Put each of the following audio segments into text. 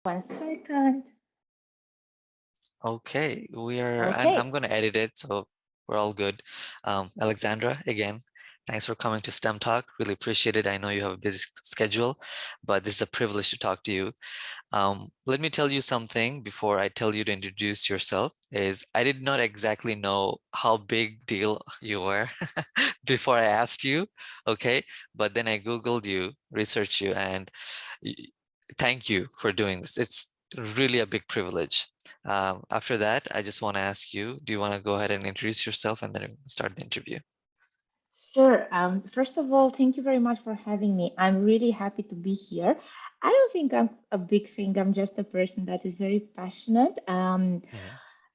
One second. Okay, I'm Okay. going to edit it, so we're all good. Alexandra, again, thanks for coming to STEM Talk. Really appreciate it. I know you have a busy schedule, but this is a privilege to talk to you. Let me tell you something before I tell you to introduce yourself, is I did not exactly know how big deal you were before I asked you, okay? But then I Googled you, researched you, and y- thank you for doing this. It's really a big privilege. After that, I just want to ask you, do you want to go ahead and introduce yourself and then start the interview? Sure. First of all, thank you very much for having me. I'm really happy to be here. I don't think I'm a big thing. I'm just a person that is very passionate, Mhm.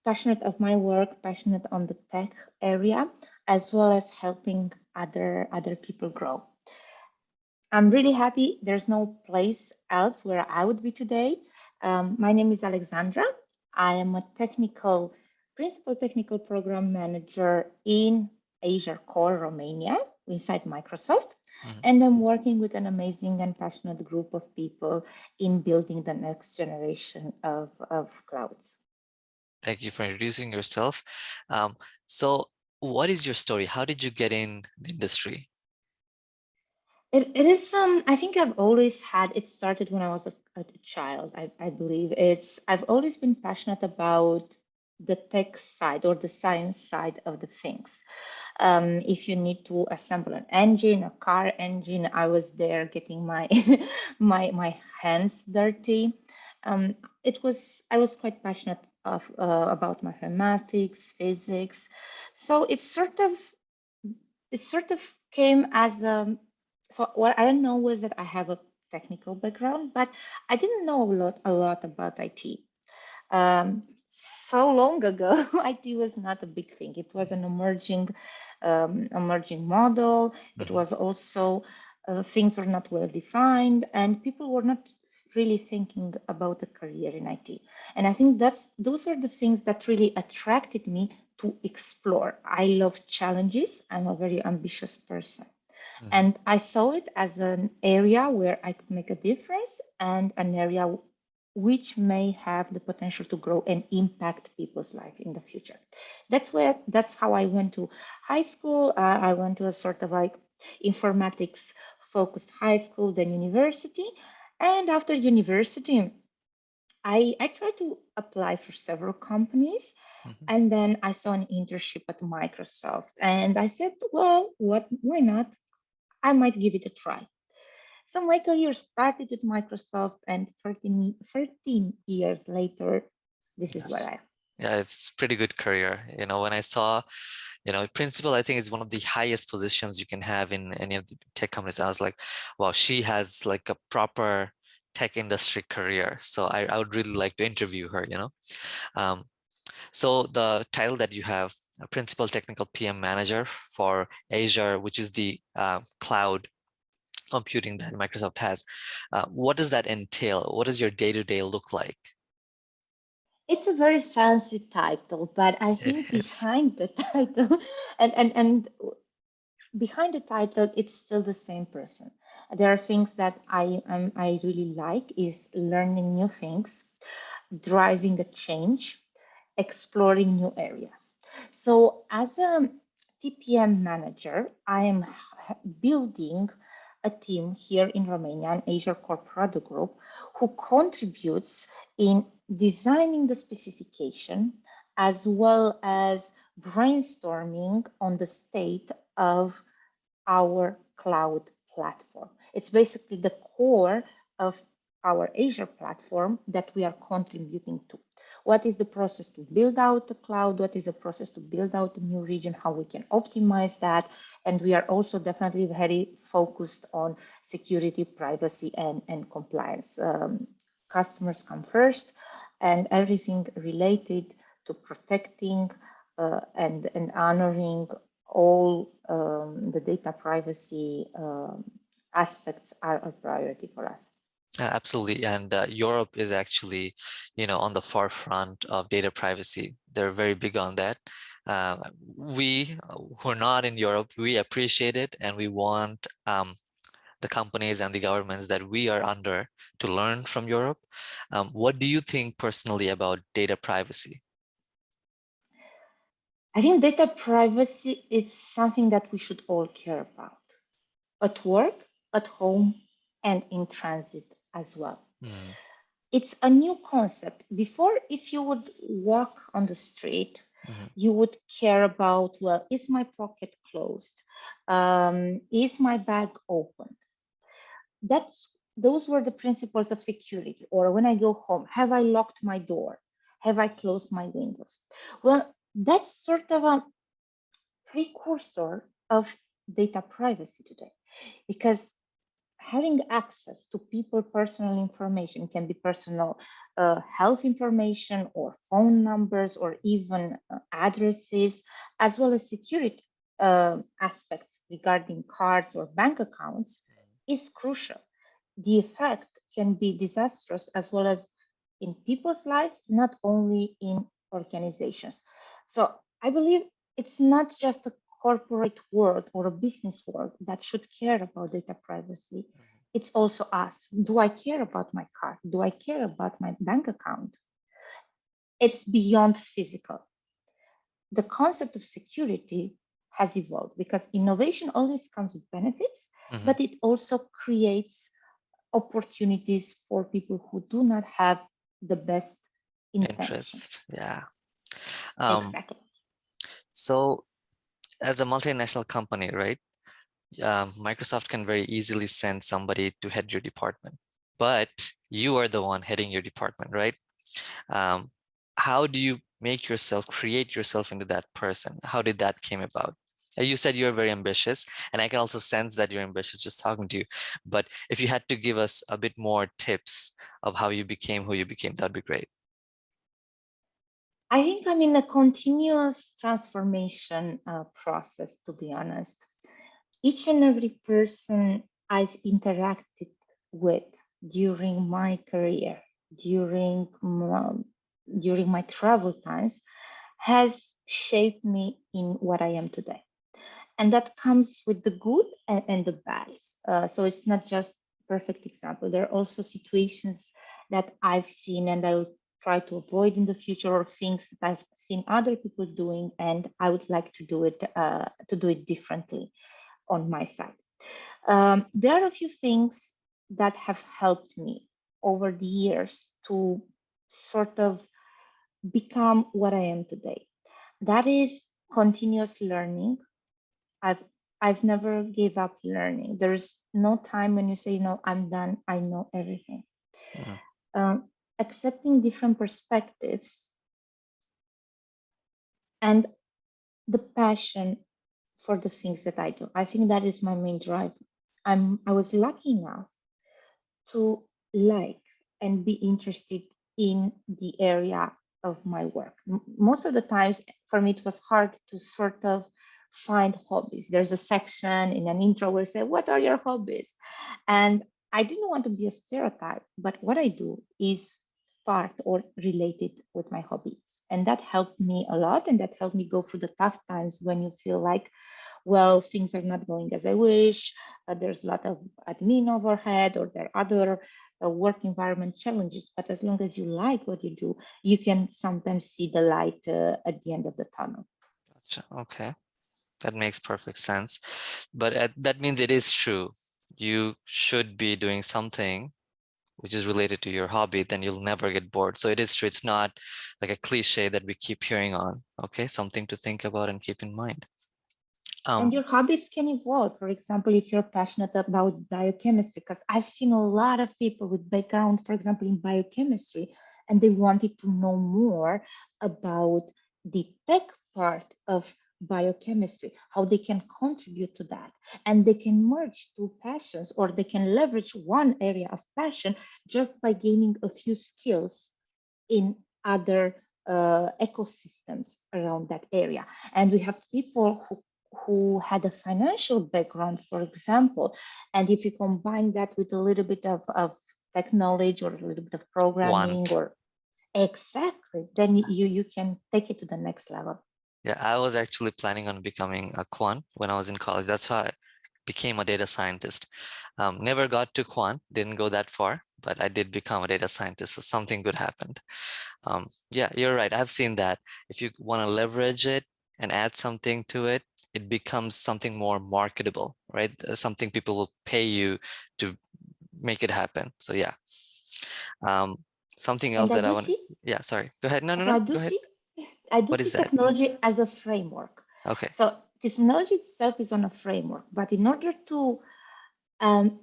passionate of my work, passionate on the tech area, as well as helping other people grow. I'm really happy. There's no place else where I would be today. My name is Alexandra. I am a principal technical program manager in Azure Core Romania inside Microsoft. Mhm. And I'm working with an amazing and passionate group of people in building the next generation of clouds. Thank you for introducing yourself. Um, so what is your story? How did you get in the industry? It is I think I've always had it started when I was a child. I believe I've always been passionate about the tech side or the science side of the things. If you need to assemble an engine, a car engine, I was there getting my my hands dirty. Um, I was quite passionate about mathematics, physics, so it sort of came as a so what I don't know was that I have a technical background, but I didn't know a lot about IT. Um, so long ago, IT was not a big thing. It was an emerging model. It Mhm. was also things were not well defined, and people were not really thinking about a career in IT. And I think those are the things that really attracted me to explore. I love challenges. I'm a very ambitious person. Mhm. And I saw it as an area where I could make a difference and an area which may have the potential to grow and impact people's life in the future. That's how I went to high school. I went to a sort of like informatics focused high school, then university. And after university, I tried to apply for several companies, Mhm. and then I saw an internship at Microsoft, and I said, well, why not? I might give it a try. So my career started at Microsoft, and 13 years later, this is where I Yes. am. Yeah, it's pretty good career. When I saw, principal, I think is one of the highest positions you can have in any of the tech companies. I was like, wow, she has like a proper tech industry career. So I would really like to interview her. Um, so the title that you have, a principal technical PM manager for Azure, which is the cloud computing that Microsoft has. What does that entail? What does your day-to-day look like? It's a very fancy title, but I It think is. behind the title and behind the title, it's still the same person. There are things that I really like is learning new things, driving a change, exploring new areas. So as a TPM manager, I am building a team here in Romania, an Azure Core Product Group, who contributes in designing the specification as well as brainstorming on the state of our cloud platform. It's basically the core of our Azure platform that we are contributing to. What is the process to build out the cloud? What is the process to build out a new region? How we can optimize that? And we are also definitely very focused on security, privacy, and compliance. Customers come first, and everything related to protecting and honoring all the data privacy aspects are a priority for us. Absolutely. And Europe is actually, on the forefront of data privacy. They're very big on that. We who are not in Europe, we appreciate it and we want the companies and the governments that we are under to learn from Europe. What do you think personally about data privacy? I think data privacy is something that we should all care about at work, at home, and in transit as well. Mm, It's a new concept. Before, if you would walk on the street, mhm, you would care about, well, is my pocket closed? Is my bag open? Those were the principles of security. Or when I go home, have I locked my door? Have I closed my windows? Well, that's sort of a precursor of data privacy today, because having access to people personal information, can be personal health information or phone numbers or even addresses, as well as security aspects regarding cards or bank accounts, is crucial. The effect can be disastrous as well as in people's life, not only in organizations. So I believe it's not just a corporate world or a business world that should care about data privacy. It's also us. Do I care about my card? Do I care about my bank account? It's beyond physical. The concept of security has evolved because innovation always comes with benefits, mhm. but it also creates opportunities for people who do not have the best intentions. Interest, yeah. Um, Exactly. so as a multinational company, right? Microsoft can very easily send somebody to head your department, but you are the one heading your department, right? Um, how do you make yourself, create yourself into that person? How did that came about? You said you're very ambitious, and I can also sense that you're ambitious just talking to you. But if you had to give us a bit more tips of how you became who you became, that'd be great. I think I'm in a continuous transformation process, to be honest. Each and every person I've interacted with during my career, during during my travel times, has shaped me in what I am today. And that comes with the good and the bad. So it's not just perfect example. There are also situations that I've seen and I will try to avoid in the future, or things that I've seen other people doing and I would like to do it differently on my side. There are a few things that have helped me over the years to sort of become what I am today. That is continuous learning. I've I've never gave up learning. There's no time when you say, no, I'm done, I know everything. Mm, Um, Accepting different perspectives and the passion for the things that I do. I think that is my main drive. I was lucky enough to like and be interested in the area of my work. Most of the times for me, it was hard to sort of find hobbies. There's a section in an intro where say, what are your hobbies? And I didn't want to be a stereotype, but what I do is part or related with my hobbies. And that helped me a lot. And that helped me go through the tough times when you feel like, well, things are not going as I wish. There's a lot of admin overhead, or there are other work environment challenges. But as long as you like what you do, you can sometimes see the light at the end of the tunnel. gotcha. Okay, that makes perfect sense. But that means it is true. You should be doing something which is related to your hobby, then you'll never get bored. So it is true. It's not like a cliche that we keep hearing on. Okay, something to think about and keep in mind. And Um, your hobbies can evolve. For example, if you're passionate about biochemistry, because I've seen a lot of people with background, for example, in biochemistry, and they wanted to know more about the tech part of biochemistry, how they can contribute to that. And they can merge two passions, or they can leverage one area of passion just by gaining a few skills in other ecosystems around that area. And we have people who had a financial background, for example, and if you combine that with a little bit of tech knowledge or a little bit of programming, want. or exactly, then you can take it to the next level. Yeah, I was actually planning on becoming a quant when I was in college. That's why became a data scientist. Never got to quant, didn't go that far, but I did become a data scientist. So something good happened. Yeah, you're right. I've seen that. If you want to leverage it and add something to it, it becomes something more marketable, right? Something people will pay you to make it happen. So yeah. Something else And that I want. Yeah, sorry. Go ahead. No, no, so no. Go ahead. I do What see is that? Mhm. technology as a framework. Okay. So technology itself is on a framework, but in order to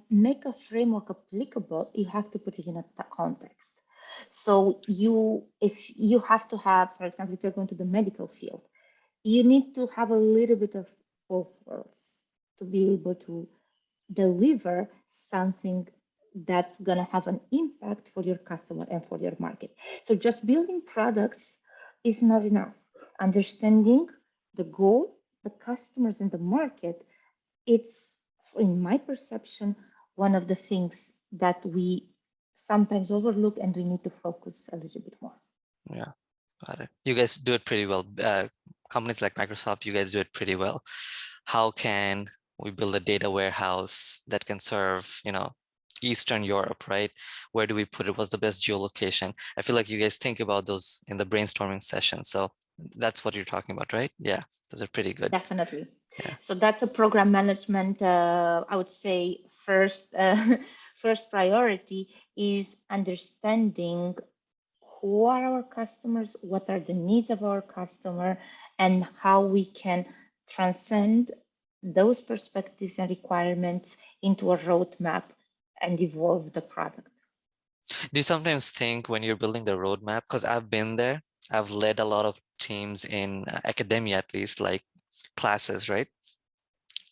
make a framework applicable, you have to put it in a context. So if you have to have, for example, if you're going to the medical field, you need to have a little bit of both worlds to be able to deliver something that's going to have an impact for your customer and for your market. So just building products is not enough. Understanding the goal, the customers, and the market, it's, in my perception, one of the things that we sometimes overlook and we need to focus a little bit more. Yeah, got it. You guys do it pretty well. Companies like Microsoft, you guys do it pretty well. How can we build a data warehouse that can serve, Eastern Europe, right? Where do we put it? What's the best geolocation? I feel like you guys think about those in the brainstorming session. So that's what you're talking about, right? Yeah, those are pretty good. Definitely. Yeah. So that's a program management, I would say first priority is understanding who are our customers, what are the needs of our customer, and how we can transcend those perspectives and requirements into a roadmap and evolve the product. Do you sometimes think when you're building the roadmap, because I've been there, I've led a lot of teams in academia, at least like classes, right?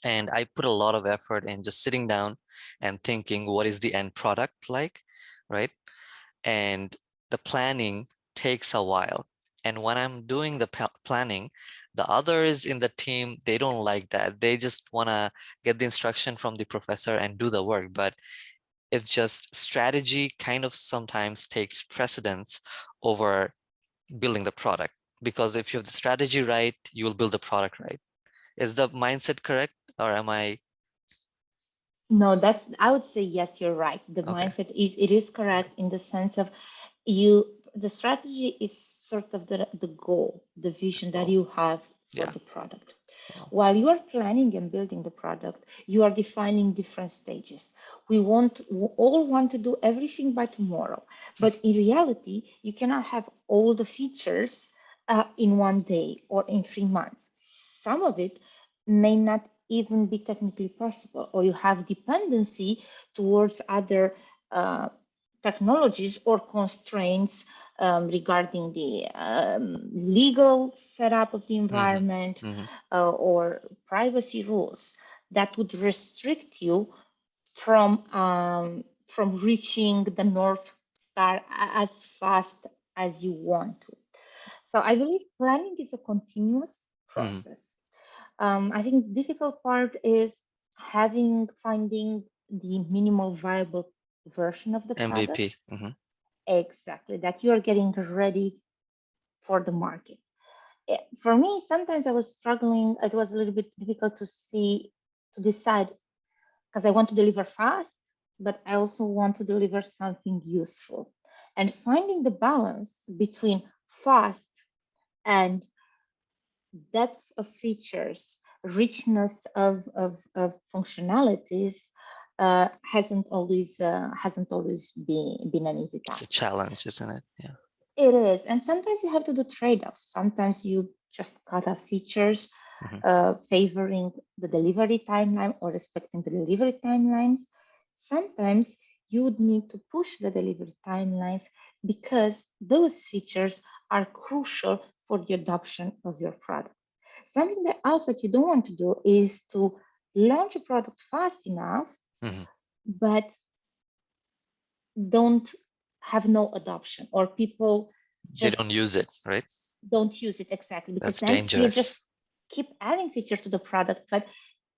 And I put a lot of effort in just sitting down and thinking, what is the end product like, right? And the planning takes a while. And when I'm doing the planning, the others in the team, they don't like that. They just want to get the instruction from the professor and do the work. But it's just strategy kind of sometimes takes precedence over building the product. Because if you have the strategy right, you will build the product right. Is the mindset correct? Or am I? No, I would say yes, you're right. The Okay. mindset it is correct in the sense of the strategy is sort of the goal, the vision that you have for Yeah. the product. Wow. While you are planning and building the product, you are defining different stages. We all want to do everything by tomorrow, but in reality, you cannot have all the features in one day or in 3 months. Some of it may not even be technically possible, or you have dependency towards other technologies or constraints regarding the legal setup of the environment or privacy rules that would restrict you from reaching the North Star as fast as you want to. So I believe planning is a continuous process. I think the difficult part is finding the minimal viable version of the product. MVP. Exactly, that you're getting ready for the market. For me, sometimes I was struggling. It was a little bit difficult to decide because I want to deliver fast, but I also want to deliver something useful. And finding the balance between fast and depth of features, richness of functionalities hasn't always been an easy It's a task. challenge, isn't it? Yeah. It is, and sometimes you have to do trade-offs. Sometimes you just cut off features, favoring the delivery timeline or respecting the delivery timelines. Sometimes you would need to push the delivery timelines because those features are crucial for the adoption of your product. Something that else that you don't want to do is to launch a product fast enough, but don't have no adoption, or people They just don't use it, right? don't use it exactly, because That's then you just dangerous. keep adding features to the product, but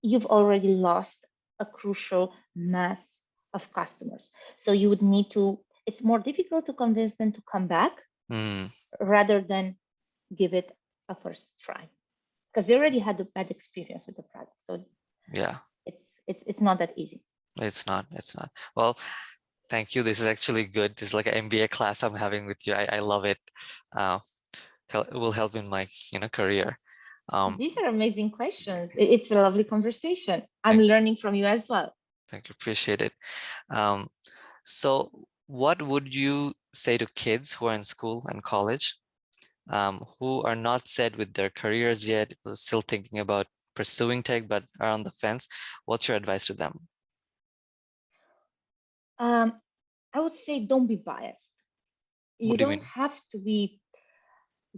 you've already lost a crucial mass of customers. So you would need to, it's more difficult to convince them to come back rather than give it a first try, because they already had a bad experience with the product. So Yeah. it's not that easy. It's not. Well, thank you. This is actually good. This is like an MBA class I'm having with you. I love it. Uh, it will help in my career. These are amazing questions. It's a lovely conversation. I'm Thank you. learning from you as well. Thank you. Appreciate it. So what would you say to kids who are in school and college, who are not set with their careers yet, still thinking about pursuing tech, but are on the fence? What's your advice to them? I would say don't be biased. What You do you don't mean? have to be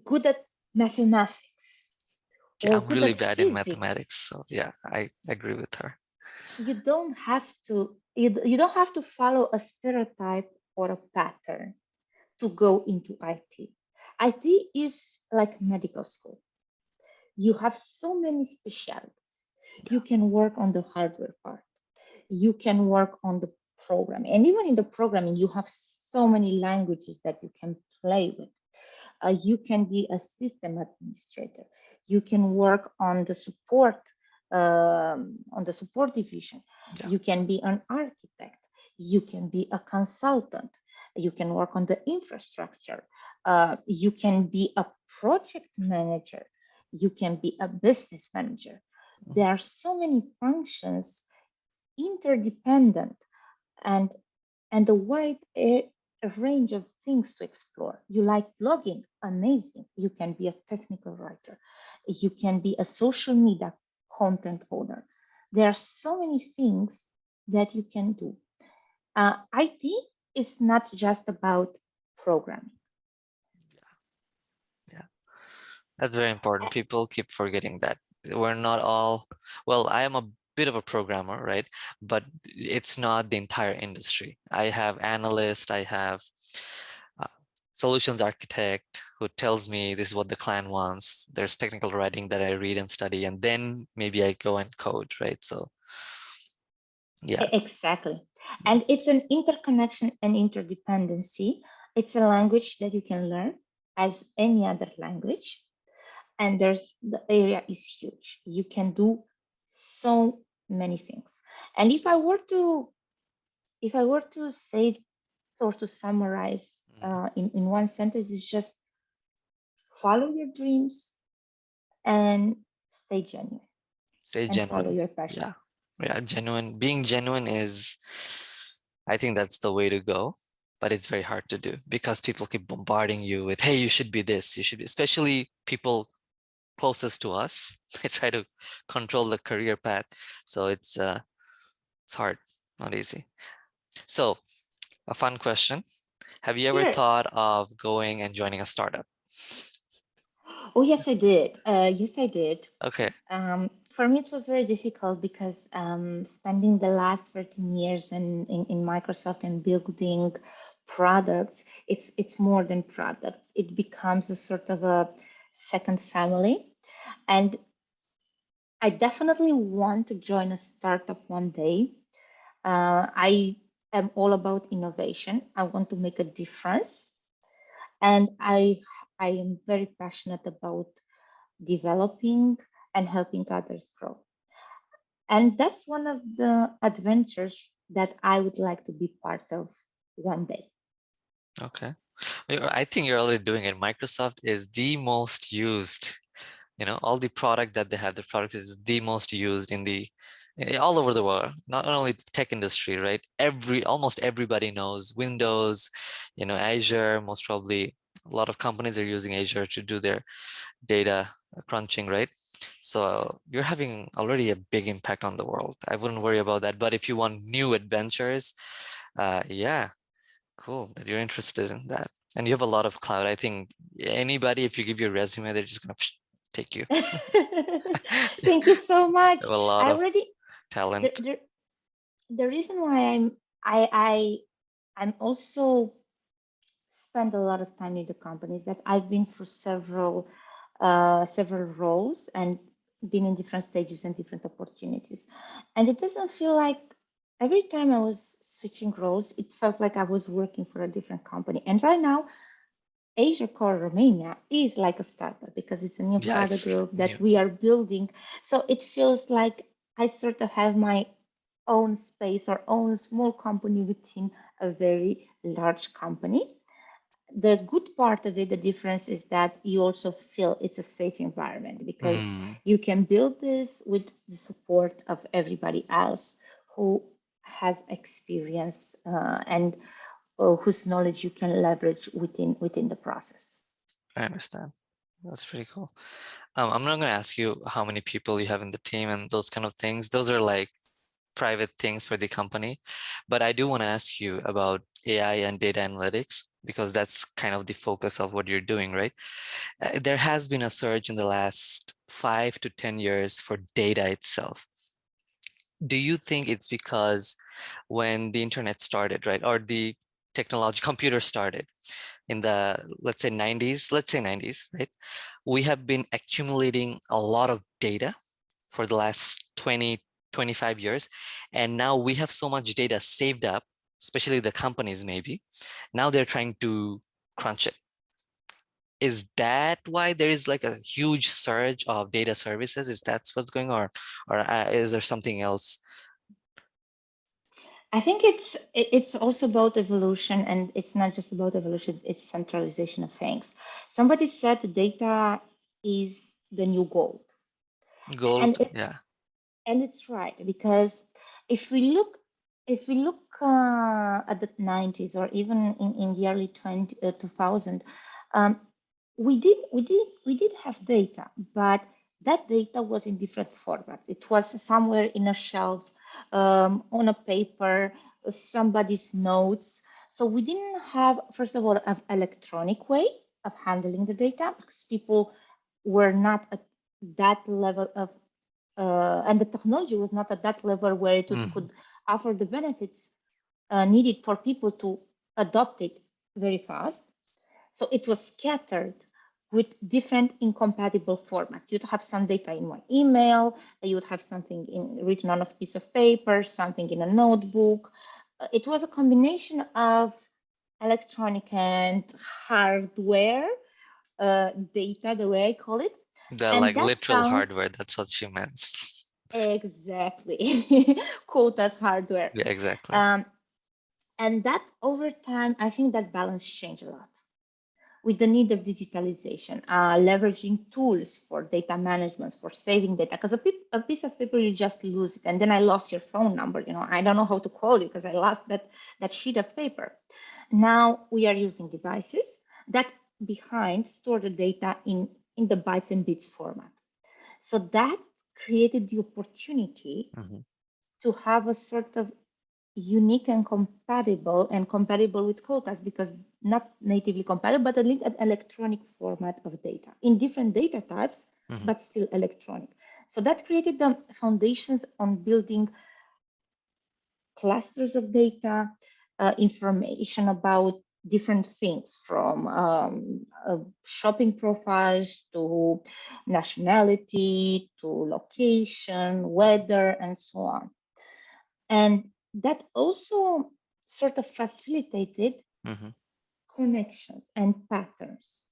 good at mathematics Yeah, or I'm good really at bad in physics. mathematics. So yeah, I agree with her. You don't have to you don't have to follow a stereotype or a pattern to go into IT. IT is like medical school. You have so many specialties. You can work on the hardware part. You can work on the programming. And even in the programming, you have so many languages that you can play with. You can be a system administrator. You can work on the support division. Yeah. You can be an architect. You can be a consultant. You can work on the infrastructure. You can be a project manager. You can be a business manager. There are so many functions interdependent and a wide range of things to explore. You like blogging? Amazing. You can be a technical writer. You can be a social media content owner. There are so many things that you can do. IT is not just about programming. Yeah, that's very important. People keep forgetting that we're not all, well, I am a bit of a programmer, right? But it's not the entire industry. I have analyst, I have uh, solutions architect who tells me this is what the client wants. There's technical writing that I read and study, and then maybe I go and code, right? So yeah. Exactly. And it's an interconnection and interdependency. It's a language that you can learn as any other language. And the area is huge. You can do so many things. And if I were to say or to summarize in one sentence, it's just follow your dreams and stay genuine Stay and follow genuine. your passion. Yeah. Yeah. Genuine. Being genuine is, I think that's the way to go, but it's very hard to do because people keep bombarding you with, hey, you should be this, you should be, especially people closest to us. They try to control the career path. So it's hard, not easy. So a fun question. Have you ever Sure. thought of going and joining a startup? Oh, yes, I did. Yes, I did. Okay. For me, it was very difficult because spending the last 13 years in Microsoft and building products, it's more than products. It becomes a sort of a second family. And I definitely want to join a startup one day. I am all about innovation. I want to make a difference. And I am very passionate about developing and helping others grow. And that's one of the adventures that I would like to be part of one day. Okay. I think you're already doing it. Microsoft is the most used, all the product that they have, the product is the most used in the all over the world, not only tech industry, right? Almost everybody knows Windows, Azure, most probably a lot of companies are using Azure to do their data crunching, right? So you're having already a big impact on the world. I wouldn't worry about that. But if you want new adventures, yeah, cool that you're interested in that. And you have a lot of cloud. I think anybody, if you give your resume, they're just gonna take you. Thank you so much. You have a lot I of already the, talent. the, the reason why I'm also spend a lot of time in the companies that I've been for several roles and been in different stages and different opportunities. And it doesn't feel like every time I was switching roles, it felt like I was working for a different company. And right now, Azure Core Romania is like a startup because it's a new Yeah, product it's group new. that we are building. So it feels like I sort of have my own space or own small company within a very large company. The good part of it, the difference is that you also feel it's a safe environment because Mm, you can build this with the support of everybody else who has experience and whose knowledge you can leverage within the process. I understand. That's pretty cool. I'm not going to ask you how many people you have in the team and those kind of things. Those are like private things for the company. But I do want to ask you about AI and data analytics because that's kind of the focus of what you're doing, right? There has been a surge in the last 5 to 10 years for data itself. Do you think it's because when the internet started, right, or the technology computer started in the, let's say 90s, right? We have been accumulating a lot of data for the last 20, 25 years. And now we have so much data saved up, especially the companies maybe. Now they're trying to crunch it. Is that why there is like a huge surge of data services? Is that what's going on? Or is there something else? I think it's also about evolution, and it's not just about evolution, it's centralization of things. Somebody said the data is the new gold. And Gold? it's Yeah. and it's right because if we look at the 90s or even in the early 2000, um, we did have data, but that data was in different formats. It was somewhere in a shelf, on a paper, somebody's notes. So we didn't have, first of all, an electronic way of handling the data because people were not at that level of and the technology was not at that level where it Mhm. could offer the benefits needed for people to adopt it very fast. So it was scattered with different incompatible formats. You'd have some data in one email, you would have something written on a piece of paper, something in a notebook. It was a combination of electronic and hardware data, the way I call it. The And like that literal sounds hardware, that's what she meant. exactly quote as hardware. Yeah, exactly. Um, and that over time, I think that balance changed a lot with the need of digitalization, leveraging tools for data management, for saving data. Because a piece of paper, you just lose it. And then I lost your phone number. I don't know how to call you because I lost that sheet of paper. Now we are using devices that behind store the data in the bytes and bits format. So that created the opportunity Mhm. to have a sort of unique and compatible with quotas because not natively compatible, but an electronic format of data in different data types, Mhm. but still electronic. So that created the foundations on building clusters of data, information about different things from shopping profiles to nationality to location, weather, and so on. And that also sort of facilitated Mhm. connections and patterns.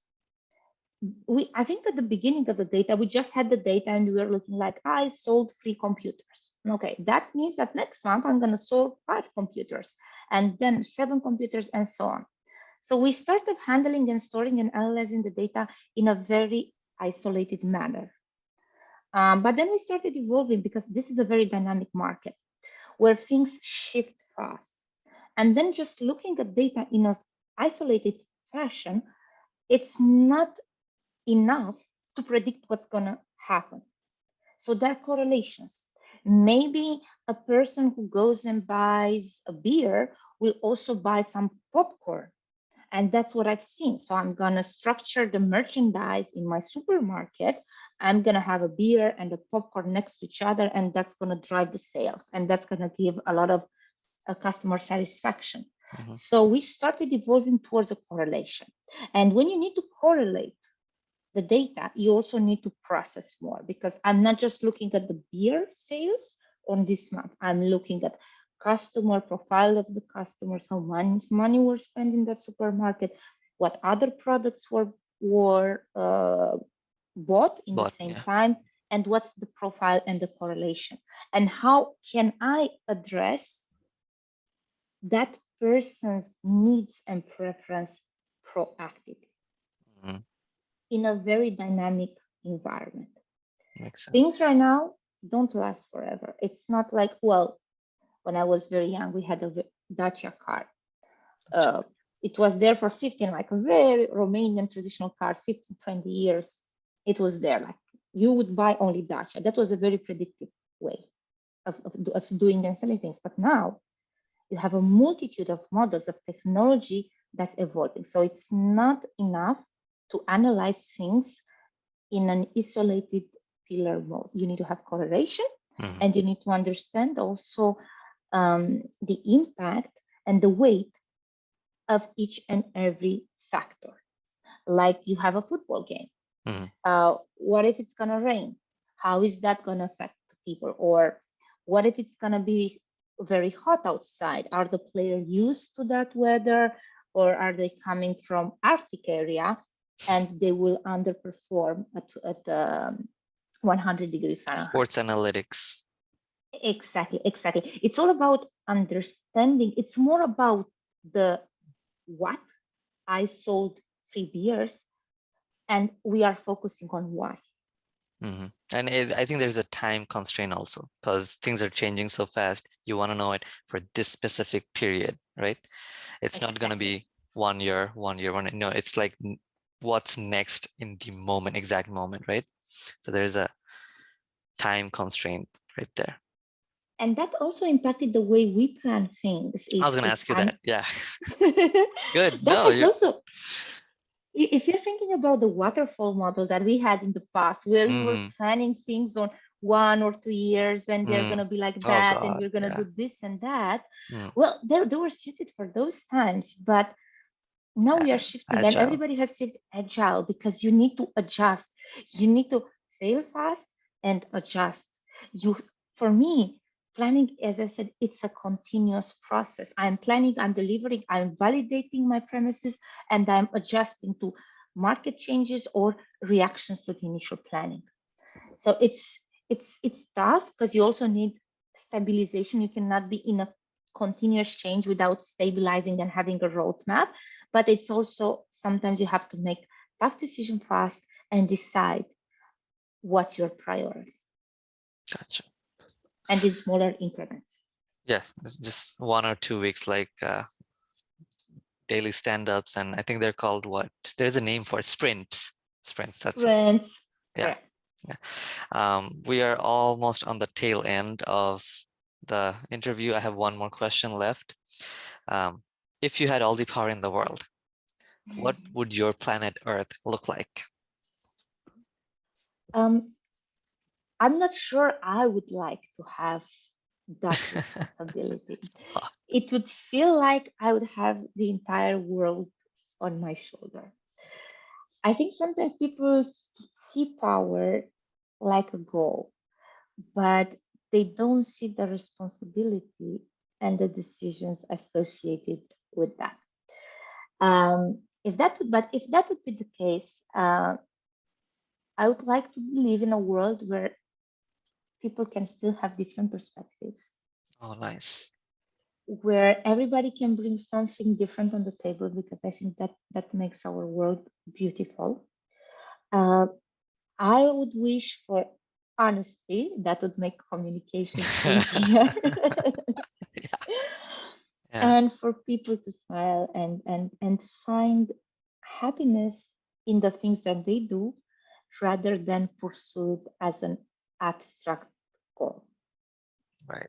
I think at the beginning of the data, we just had the data and we were looking like, I sold 3 computers. Okay, that means that next month I'm going to sell 5 computers and then 7 computers and so on. So we started handling and storing and analyzing the data in a very isolated manner. But then we started evolving because this is a very dynamic market where things shift fast. And then just looking at data in an isolated fashion, it's not enough to predict what's going to happen. So there are correlations. Maybe a person who goes and buys a beer will also buy some popcorn. And that's what I've seen. So I'm going to structure the merchandise in my supermarket. I'm going to have a beer and a popcorn next to each other, and that's going to drive the sales. And that's going to give a lot of customer satisfaction. Mhm. So we started evolving towards a correlation. And when you need to correlate the data, you also need to process more because I'm not just looking at the beer sales on this month. I'm looking at customer profile of the customers, how much money we're spending in that supermarket, what other products were bought in the But same yeah. time, and what's the profile and the correlation, and how can I address that person's needs and preference proactively Mhm. in a very dynamic environment. Makes sense. Things right now don't last forever. It's not like, well, when I was very young, we had a Dacia car. It was there for 15, like a very Romanian traditional car, 15, 20 years. It was there. Like you would buy only Dacia. That was a very predictive way of doing and selling things. But now you have a multitude of models of technology that's evolving. So it's not enough to analyze things in an isolated pillar mode. You need to have correlation, Mhm. and you need to understand also the impact and the weight of each and every factor. Like you have a football game. Mhm. What if it's going to rain? How is that going to affect people? Or what if it's going to be very hot outside? Are the players used to that weather, or are they coming from Arctic area and they will underperform at 100 degrees Fahrenheit? Sports analytics. Exactly, exactly. It's all about understanding. It's more about the what. I sold 3 beers, and we are focusing on why. Mhm. And I think there's a time constraint also, because things are changing so fast. You want to know it for this specific period, right? It's not going to Exactly. be 1 year, 1 year, 1 year. No, it's like what's next in the moment, exact moment, right? So there's a time constraint right there. And that also impacted the way we plan things. I If was going to if ask you that. I'm Yeah. Good. that No, has you. also, if you're thinking about the waterfall model that we had in the past, where we were Mm-hmm. planning things on 1 or 2 years, and they're Mm. going to be like Oh that, and God. we're going to Yeah. do this and that. Mm. Well, they were suited for those times, but now we are shifting, and Agile. everybody has shifted agile, because you need to adjust. You need to fail fast and adjust. You, for me, planning, as I said, it's a continuous process. I'm planning, I'm delivering, I'm validating my premises, and I'm adjusting to market changes or reactions to the initial planning. So it's tough, because you also need stabilization. You cannot be in a continuous change without stabilizing and having a roadmap. But it's also sometimes you have to make tough decision fast and decide what's your priority, Gotcha. and in smaller increments. Yeah, it's just 1 or 2 weeks, like daily stand-ups, and I think they're called what? There's a name for it. Sprints. Sprints. That's it. Friends, Yeah. correct. Yeah. We are almost on the tail end of the interview. I have one more question left. Um, if you had all the power in the world, what would your planet Earth look like? um, I'm not sure I would like to have that responsibility. It would feel like I would have the entire world on my shoulder. I think sometimes people see power like a goal, but they don't see the responsibility and the decisions associated with that. If that would be the case, I would like to live in a world where people can still have different perspectives, Oh, nice. where everybody can bring something different on the table, because I think that makes our world beautiful. Uh, I would wish for honesty. That would make communications easier. Yeah, And for people to smile and find happiness in the things that they do, rather than pursue it as an abstract goal. right.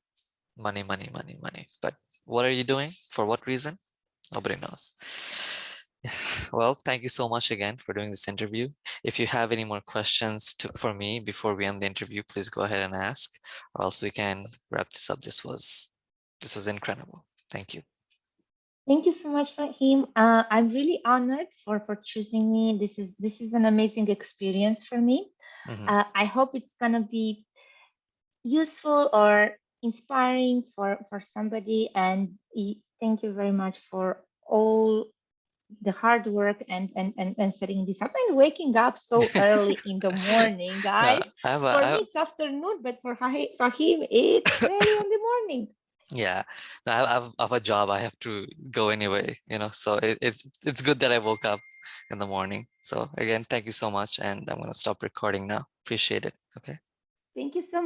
Money, money, money, money. But what are you doing? For what reason? Nobody knows. Well, thank you so much again for doing this interview. If you have any more questions for me before we end the interview, please go ahead and ask, or else we can wrap this up. This was incredible. Thank you. Thank you so much, Fahim. I'm really honored for choosing me. This is an amazing experience for me. Mhm. I hope it's gonna be useful or inspiring for somebody. And thank you very much for all the hard work and setting this up and waking up so early in the morning, No, guys. I have a, For I me, have, it's afternoon, but for him, it's early in the morning. yeah, no, I have a job. I have to go anyway, so it's good that I woke up in the morning. So again, thank you so much. And I'm going to stop recording now. Appreciate it. Okay. Thank you so much.